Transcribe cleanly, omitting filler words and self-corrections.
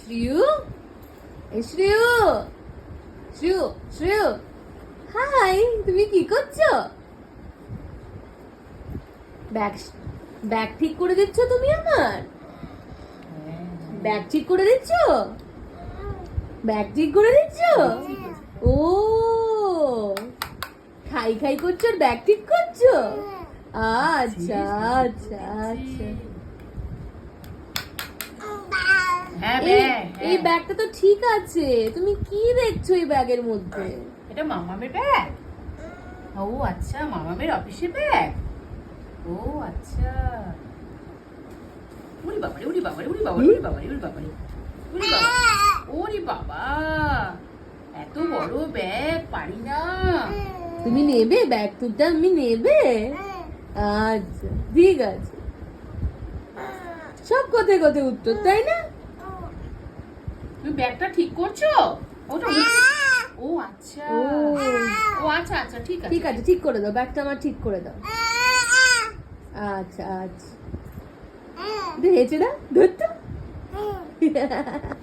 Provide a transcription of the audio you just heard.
শ্রেয়ু, এই শ্রেয়ু, শ্রেয়ু, শ্রেয়ু, হাই, তুমি কি করছো? ব্যাগ ব্যাগ ঠিক করে দিচ্ছ তুমি আমার? ব্যাগ ঠিক করে দিচ্ছ? ব্যাগ ঠিক করে দিচ্ছ? ও, খাই খাই করছো আর ব্যাগ ঠিক করছো? আচ্ছা আচ্ছা আচ্ছা। এই ব্যাগটা তো ঠিক আছে, তুমি কি দেখছো এই ব্যাগের মধ্যে? এটা মামামের ব্যাগ। ও আচ্ছা, মামামের অফিসের ব্যাগ। ও আচ্ছা। ওরে বাবারে, ওরে বাবারে, ওরে বাবারে, ওরে বাবারে, ওরে বাবারে, ওরে বাবা, ওরে বাবা, এত বড় ব্যাগ পারি না। তুমি নেবে ব্যাগ? তুলটা আমি নেবে? আচ্ছা ঠিক আছে। সব কথায় কথায় উত্তর, তাই না? তুমি ব্যাগটা ঠিক করছো? ওটা ও আচ্ছা, ও আচ্ছা আচ্ছা, ঠিক আছে ঠিক আছে, ঠিক করে দাও, ব্যাগটা আমার ঠিক করে দাও। আচ্ছা আচ্ছা, হেঁচে না ধরতো।